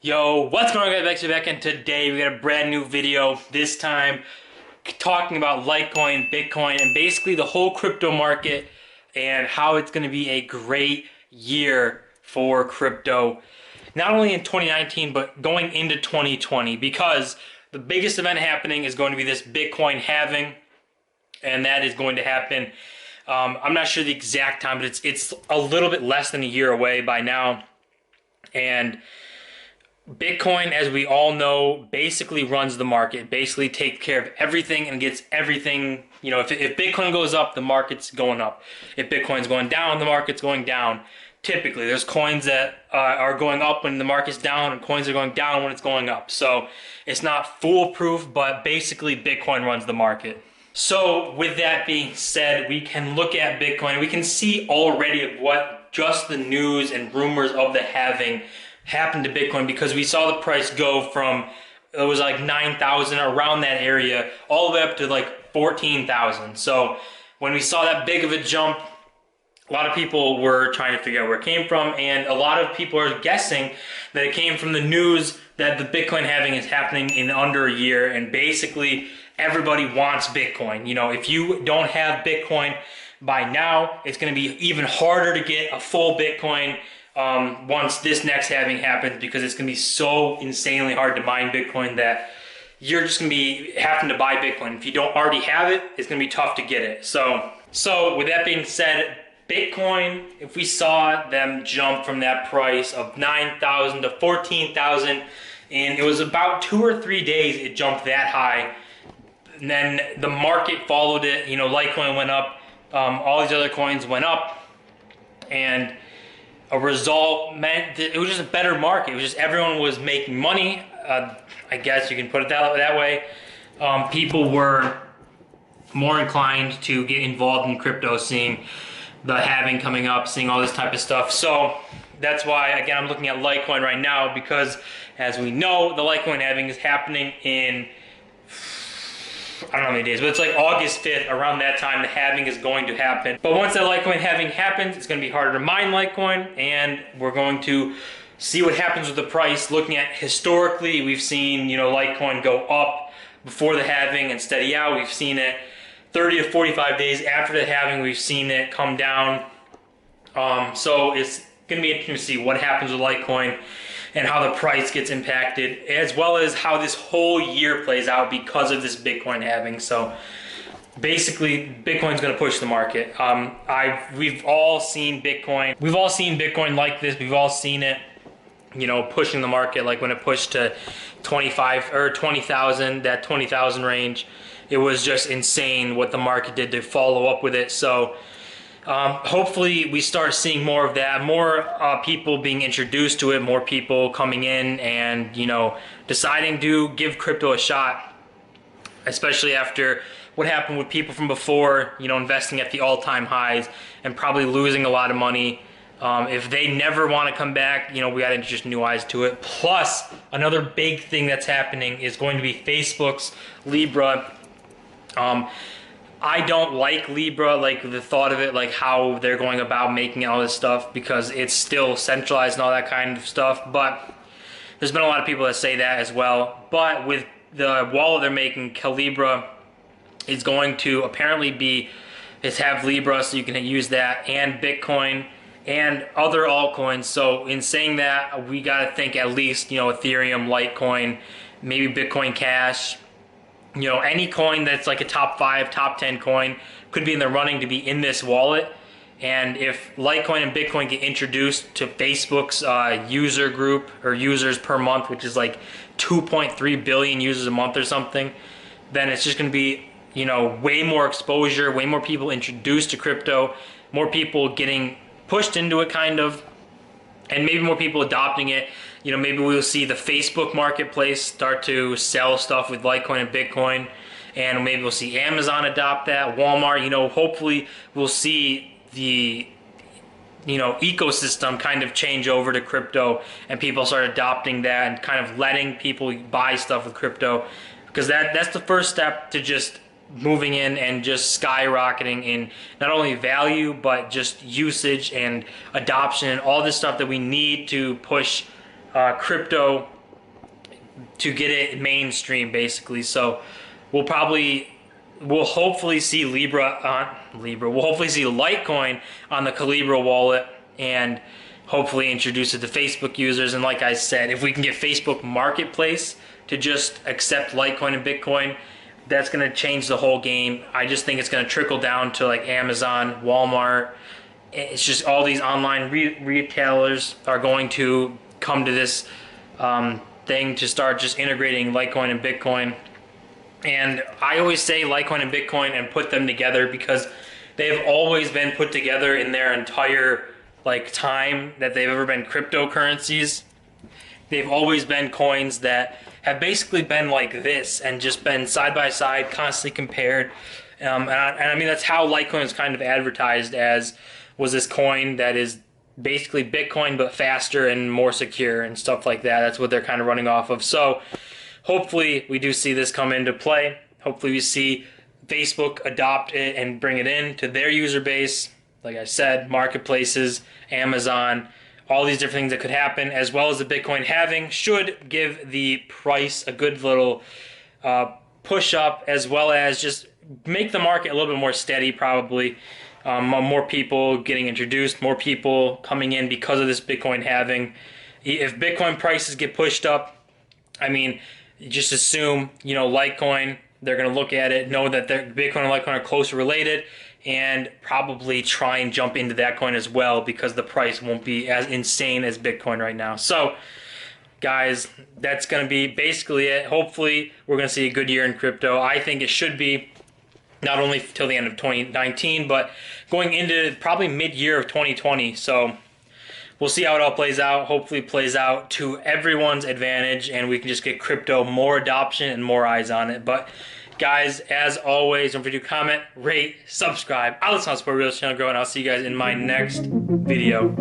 Yo, what's going on, guys? Bexio back, and today we got a brand new video. This time talking about Litecoin, Bitcoin, and basically the whole crypto market and how it's going to be a great year for crypto, not only in 2019 but going into 2020, because the biggest event happening is going to be this Bitcoin halving, and that is going to happen. I'm not sure the exact time, but it's a little bit less than a year away by now, and Bitcoin, as we all know, basically runs the market, basically takes care of everything and gets everything. You know, if Bitcoin goes up, the market's going up. If Bitcoin's going down, the market's going down. Typically, there's coins that are going up when the market's down, and coins are going down when it's going up. So it's not foolproof, but basically Bitcoin runs the market. So with that being said, we can look at Bitcoin. We can see already what just the news and rumors of the halving happened to Bitcoin, because we saw the price go from, it was like 9,000 around that area, all the way up to like 14,000. So when we saw that big of a jump, a lot of people were trying to figure out where it came from, and a lot of people are guessing that it came from the news that the Bitcoin halving is happening in under a year, and basically everybody wants Bitcoin. You know, if you don't have Bitcoin by now, it's going to be even harder to get a full Bitcoin once this next halving happens, because it's going to be so insanely hard to mine Bitcoin that you're just going to be having to buy Bitcoin. If you don't already have it, it's going to be tough to get it. So with that being said, Bitcoin, if we saw them jump from that price of 9,000 to 14,000, and it was about 2 or 3 days it jumped that high, and then the market followed it. You know, Litecoin went up, all these other coins went up, and a result meant that it was just a better market. It was just everyone was making money. I guess you can put it that way. People were more inclined to get involved in crypto, seeing the halving coming up, seeing all this type of stuff. So that's why, again, I'm looking at Litecoin right now, because as we know, the Litecoin halving is happening in, I don't know how many days, but it's like August 5th. Around that time, the halving is going to happen. But once that Litecoin halving happens, it's going to be harder to mine Litecoin, and we're going to see what happens with the price. Looking at historically, we've seen, you know, Litecoin go up before the halving and steady out. We've seen it 30 to 45 days after the halving. We've seen it come down. So it's going to be interesting to see what happens with Litecoin and how the price gets impacted, as well as how this whole year plays out because of this Bitcoin halving. So basically, Bitcoin's going to push the market. We've all seen Bitcoin. We've all seen Bitcoin like this. We've all seen it, you know, pushing the market. Like when it pushed to 25 or 20,000, that 20,000 range, it was just insane what the market did to follow up with it. So hopefully we start seeing more of that, more people being introduced to it, more people coming in and, you know, deciding to give crypto a shot, especially after what happened with people from before, you know, investing at the all-time highs and probably losing a lot of money. If they never want to come back, you know, we got to introduce new eyes to it. Plus, another big thing that's happening is going to be Facebook's Libra. I don't like Libra, like the thought of it, like how they're going about making all this stuff, because it's still centralized and all that kind of stuff. But there's been a lot of people that say that as well. But with the wallet they're making, Calibra is going to apparently have Libra, so you can use that, and Bitcoin and other altcoins. So in saying that, we got to think at least, you know, Ethereum, Litecoin, maybe Bitcoin Cash. You know, any coin that's like a top 5, top 10 coin could be in the running to be in this wallet. And if Litecoin and Bitcoin get introduced to Facebook's user group, or users per month, which is like 2.3 billion users a month or something, then it's just going to be, you know, way more exposure, way more people introduced to crypto, more people getting pushed into it kind of, and maybe more people adopting it. You know, maybe we'll see the Facebook marketplace start to sell stuff with Litecoin and Bitcoin, and maybe we'll see Amazon adopt that, Walmart. You know, hopefully we'll see the, you know, ecosystem kind of change over to crypto, and people start adopting that and kind of letting people buy stuff with crypto, because that's the first step to just moving in and just skyrocketing in not only value but just usage and adoption and all this stuff that we need to push crypto to get it mainstream, basically. So we'll hopefully see We'll hopefully see Litecoin on the Calibra wallet, and hopefully introduce it to Facebook users. And like I said, if we can get Facebook Marketplace to just accept Litecoin and Bitcoin, that's going to change the whole game. I just think it's going to trickle down to like Amazon, Walmart. It's just all these online retailers are going to come to this thing to start just integrating Litecoin and Bitcoin. And I always say Litecoin and Bitcoin and put them together because they've always been put together in their entire time that they've ever been cryptocurrencies. They've always been coins that have basically been like this and just been side by side, constantly compared. And I mean, that's how Litecoin is kind of advertised as, was this coin that is basically Bitcoin but faster and more secure and stuff like that. That's what they're kind of running off of. So hopefully we do see this come into play. Hopefully we see Facebook adopt it and bring it in to their user base. Like I said, marketplaces, Amazon, all these different things that could happen, as well as the Bitcoin halving should give the price a good little push up, as well as just make the market a little bit more steady, probably. More people getting introduced, more people coming in because of this Bitcoin halving. If Bitcoin prices get pushed up, I mean, just assume, Litecoin, they're going to look at it, know that Bitcoin and Litecoin are closely related, and probably try and jump into that coin as well because the price won't be as insane as Bitcoin right now. So, guys, that's going to be basically it. Hopefully, we're going to see a good year in crypto. I think it should be not only till the end of 2019, but going into probably mid-year of 2020. So we'll see how it all plays out. Hopefully it plays out to everyone's advantage, and we can just get crypto more adoption and more eyes on it. But guys, as always, don't forget to comment, rate, subscribe. I'll listen to support Real Channel Grow, and I'll see you guys in my next video.